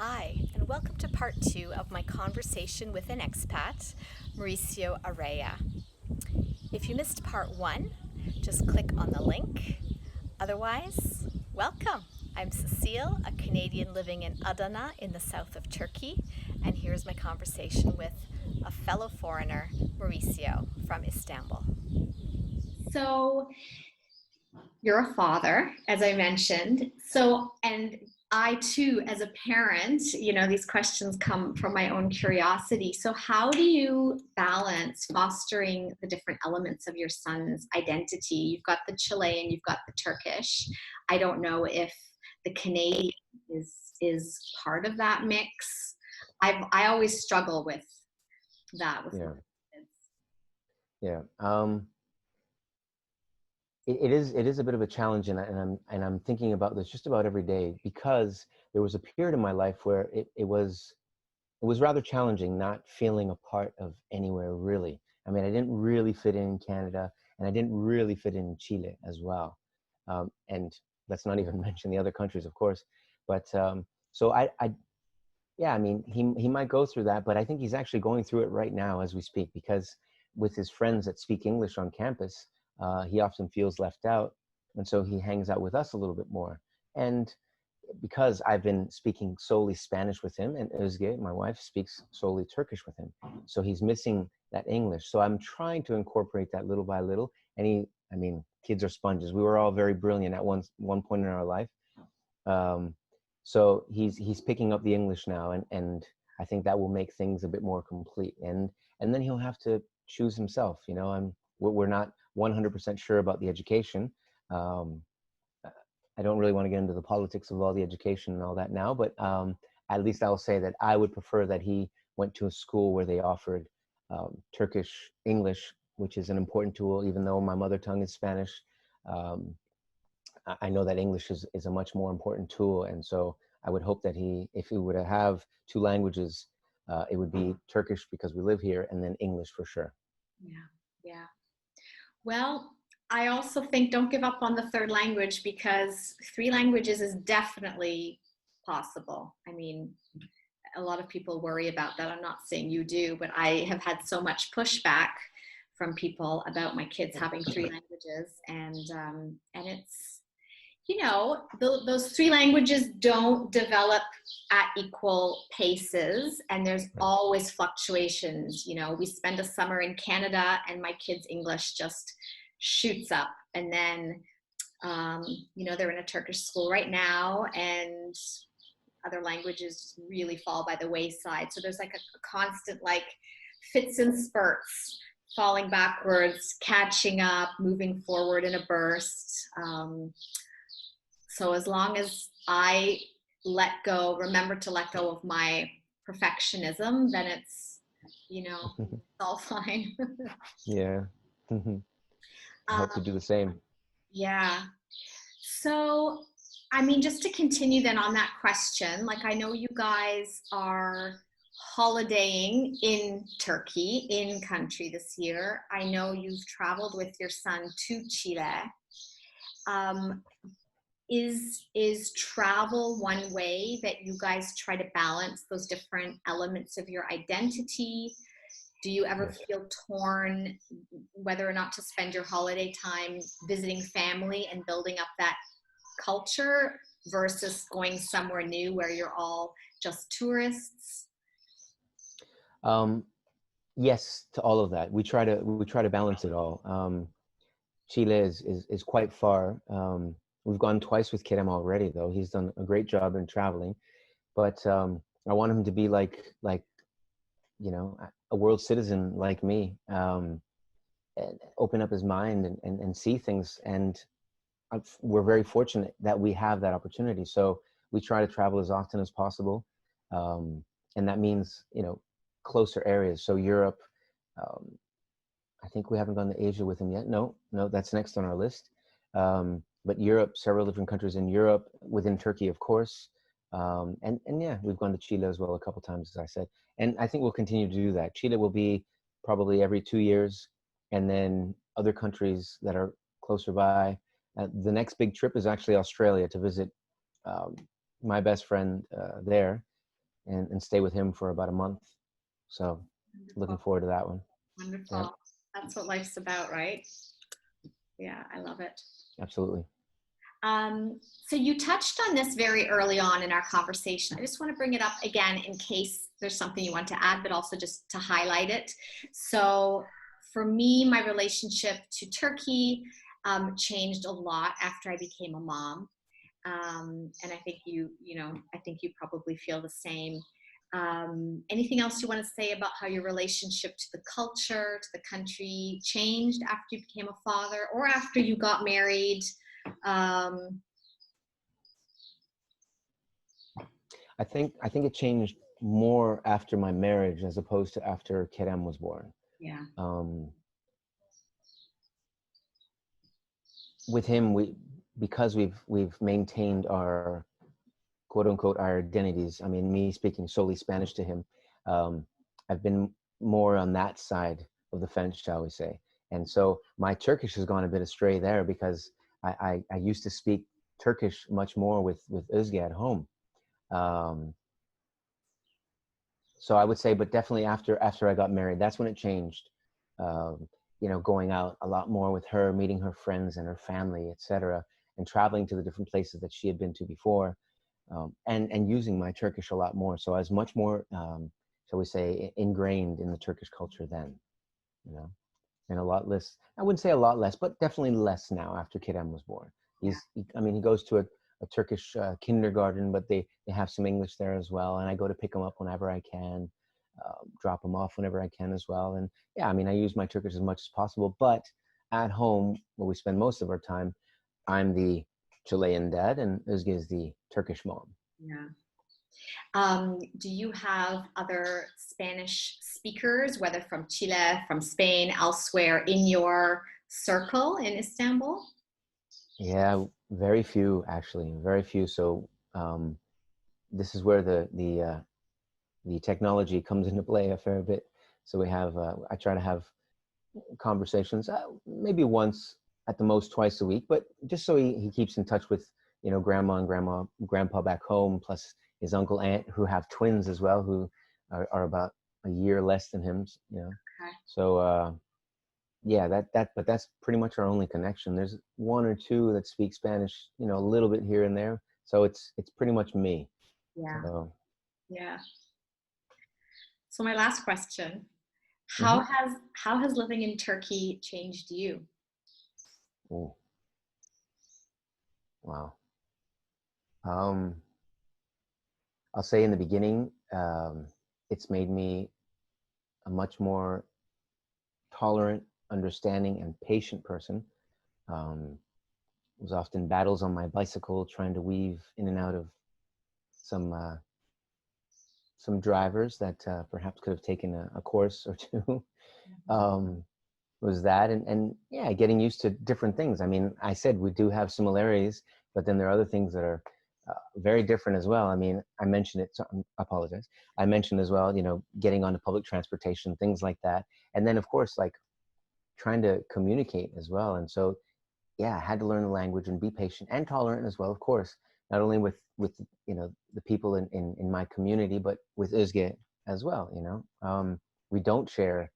Hi, and welcome to part 2 of my conversation with an expat, Mauricio Araya. If you missed part 1, just click on the link. Otherwise, welcome. I'm Cecile, a Canadian living in Adana in the south of Turkey, and here's my conversation with a fellow foreigner, Mauricio from Istanbul. So, you're a father, as I mentioned. And I too, as a parent, these questions come from my own curiosity. So, how do you balance fostering the different elements of your son's identity? You've got the Chilean, you've got the Turkish. I don't know if the Canadian is part of that mix. I always struggle with that with Yeah, my kids. yeah. It is a bit of a challenge, and I'm thinking about this just about every day because there was a period in my life where it was rather challenging not feeling a part of anywhere really. I mean, I didn't really fit in Canada, and I didn't really fit in Chile as well. And let's not even mention the other countries, of course. But so yeah, I mean, he might go through that, but I think he's actually going through it right now as we speak, because with his friends that speak English on campus, he often feels left out, and so he hangs out with us a little bit more. And because I've been speaking solely Spanish with him, and Özge, my wife, speaks solely Turkish with him, so he's missing that English. So I'm trying to incorporate that little by little. And I mean, kids are sponges. We were all very brilliant at one point in our life. Um, so he's picking up the English now, and I think that will make things a bit more complete. And then he'll have to choose himself. We're not 100% sure about the education. Um, I don't really want to get into the politics of all the education and all that now, but at least I'll say that I would prefer that he went to a school where they offered Turkish English, which is an important tool, even though my mother tongue is Spanish. Um, I know that English is a much more important tool. And so I would hope that if he were to have two languages, it would be Turkish because we live here, and then English for sure. Yeah, yeah. Well, I also think don't give up on the third language because three languages is definitely possible. I mean, a lot of people worry about that. I'm not saying you do, but I have had so much pushback from people about my kids having three languages, and it's those three languages don't develop at equal paces, and there's Right. always fluctuations. We spend a summer in Canada and my kids' English just shoots up, and then they're in a Turkish school right now, and other languages really fall by the wayside. So there's like a constant like fits and spurts, falling backwards, catching up, moving forward in a burst. So as long as I remember to let go of my perfectionism, then it's all fine. Yeah. I hope to um, do the same. yeah. So, I mean, just to continue then on that question, like I know you guys are holidaying in Turkey, in country this year. I know you've traveled with your son to Chile. Um, is travel one way that you guys try to balance those different elements of your identity? Do you ever Yes. feel torn whether or not to spend your holiday time visiting family and building up that culture versus going somewhere new where you're all just tourists? Um, yes to all of that. We try to balance it all. Chile is quite far. We've gone twice with Kerem already, though. He's done a great job in traveling, but I want him to be like a world citizen like me, and open up his mind and see things. And we're very fortunate that we have that opportunity. So we try to travel as often as possible, um, and that means closer areas. So Europe. Um, I think we haven't gone to Asia with him yet. No, no, that's next on our list. But Europe, several different countries in Europe, within Turkey, of course. And yeah, we've gone to Chile as well a couple times, as I said. And I think we'll continue to do that. Chile will be probably every 2 years, and then other countries that are closer by. The next big trip is actually Australia to visit um, my best friend there. and stay with him for about a month. So looking Wonderful. forward to that one. Wonderful. Yeah, That's what life's about, right? Yeah, I love it. absolutely. So you touched on this very early on in our conversation. I just want to bring it up again in case there's something you want to add, but also just to highlight it. So for me, my relationship to Turkey changed a lot after I became a mom. And I think I think you probably feel the same. Anything else you want to say about how your relationship to the culture, to the country changed after you became a father or after you got married? I think it changed more after my marriage as opposed to after Kerem was born. Yeah. With him, because we've maintained our quote unquote our identities. I mean, me speaking solely Spanish to him, I've been more on that side of the fence, shall we say. And so my Turkish has gone a bit astray there because I used to speak Turkish much more with Özge at home. So I would say, but definitely after I got married, that's when it changed. Going out a lot more with her, meeting her friends and her family, etc., and traveling to the different places that she had been to before, and using my Turkish a lot more. So I was much more, shall we say, ingrained in the Turkish culture then, and a lot less. I wouldn't say a lot less, but definitely less now after Kerem was born. He goes to a Turkish kindergarten, but they have some English there as well. And I go to pick him up whenever I can, drop him off whenever I can as well. And yeah, I mean, I use my Turkish as much as possible, but at home, where we spend most of our time, I'm the Chilean dad and Özge is the Turkish mom. Yeah. Do you have other Spanish speakers, whether from Chile, from Spain, elsewhere in your circle in Istanbul? Yeah, very few actually, very few. So this is where the technology comes into play a fair bit. So we have I try to have conversations maybe once at the most twice a week, but just so he keeps in touch with grandma and grandpa back home, plus his uncle aunt who have twins as well, who are about a year less than him. Okay. So yeah, but that's pretty much our only connection. There's one or two that speak Spanish, a little bit here and there. So it's pretty much me. Yeah. So, Yeah. So my last question, mm-hmm. how has living in Turkey changed you? Ooh. Wow. I'll say in the beginning, it's made me a much more tolerant, understanding, and patient person. It was often battles on my bicycle trying to weave in and out of some drivers that perhaps could have taken a course or two. Was that and yeah, getting used to different things. I mean, I said we do have similarities, but then there are other things that are very different as well. I mean, I mentioned it, so I apologize. I mentioned as well, getting onto public transportation, things like that. And then of course, like trying to communicate as well. And so, yeah, I had to learn the language and be patient and tolerant as well, of course, not only with the people in my community, but with Özge as well. We don't share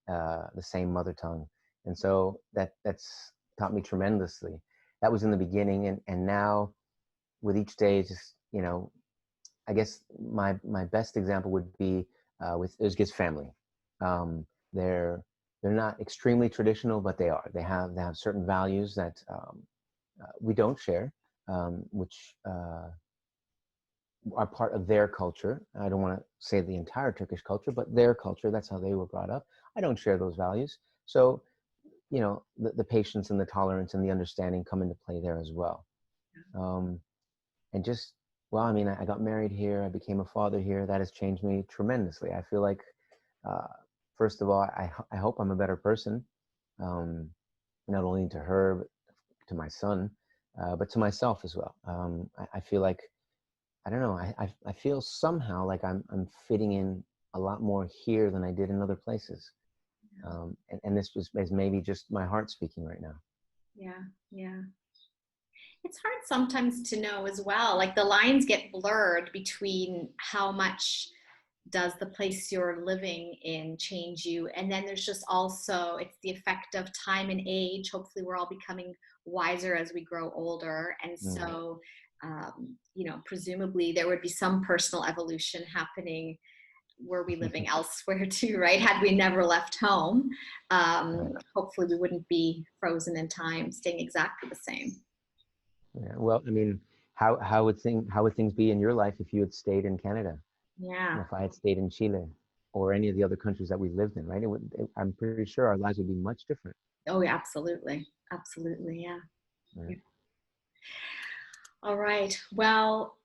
the same mother tongue, and so that's taught me tremendously. That was in the beginning, and now with each day, just I guess my best example would be with Özge's family. They're not extremely traditional, but they are. They have certain values that we don't share, which are part of their culture. I don't want to say the entire Turkish culture, but their culture. That's how they were brought up. I don't share those values. So, the patience and the tolerance and the understanding come into play there as well. And just, well, I mean, I got married here. I became a father here. That has changed me tremendously. I feel like, first of all, I hope I'm a better person, not only to her, but to my son, but to myself as well. I feel like, I don't know, I feel somehow like I'm fitting in a lot more here than I did in other places. And this is maybe just my heart speaking right now. Yeah, yeah. It's hard sometimes to know as well. Like the lines get blurred between how much does the place you're living in change you, and then there's just also it's the effect of time and age. Hopefully we're all becoming wiser as we grow older, and Mm. so presumably there would be some personal evolution happening were we living elsewhere too, right? Had we never left home, Right. hopefully we wouldn't be frozen in time, staying exactly the same. Yeah. Well, I mean, how would things be in your life if you had stayed in Canada? Yeah. And if I had stayed in Chile or any of the other countries that we've lived in, right? I'm pretty sure our lives would be much different. Oh, yeah, absolutely. Absolutely. Yeah. Yeah. Right? All right. Well,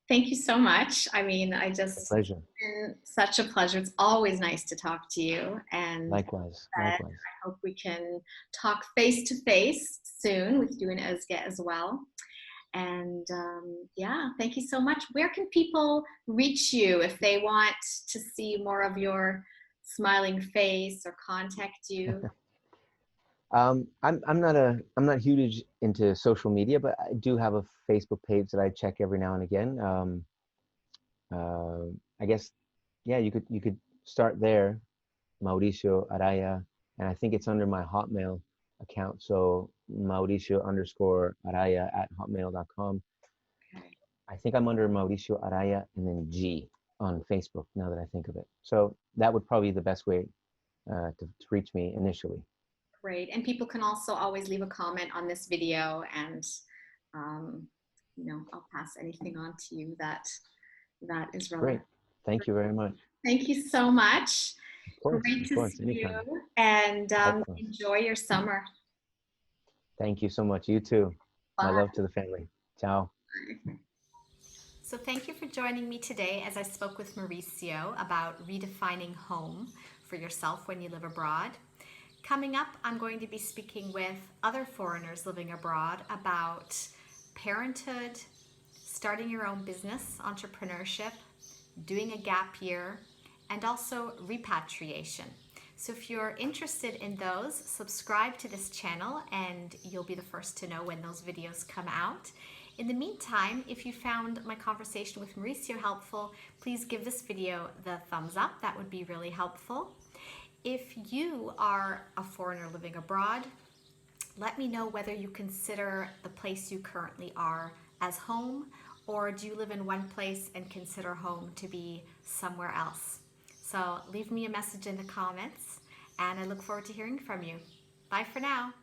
thank you so much. I mean, A it's pleasure. been such a pleasure. It's always nice to talk to you. And Likewise. I Likewise. hope we can talk face to face soon with you and Özge as well. And yeah, thank you so much. Where can people reach you if they want to see more of your smiling face or contact you? I'm not huge into social media, but I do have a Facebook page that I check every now and again. I guess, yeah, you could start there, Mauricio Araya, and I think it's under my Hotmail account. So Mauricio_Araya@hotmail.com. Okay, I think I'm under Mauricio Araya and then G on Facebook now that I think of it. So that would probably be the best way to reach me initially. great. And people can also always leave a comment on this video, and um, I'll pass anything on to you that is Great. relevant. Thank you very much. Thank you so much. Great Of to course, see you, anytime. and Likewise. enjoy your summer. Thank you so much. You too. My Bye. love to the family. Ciao. So thank you for joining me today as I spoke with Mauricio about redefining home for yourself when you live abroad. Coming up, I'm going to be speaking with other foreigners living abroad about parenthood, starting your own business, entrepreneurship, doing a gap year, and also repatriation. So if you're interested in those, subscribe to this channel and you'll be the first to know when those videos come out. In the meantime, if you found my conversation with Mauricio helpful, please give this video the thumbs up. That would be really helpful. If you are a foreigner living abroad, let me know whether you consider the place you currently are as home, or do you live in one place and consider home to be somewhere else? So leave me a message in the comments, and I look forward to hearing from you. Bye for now.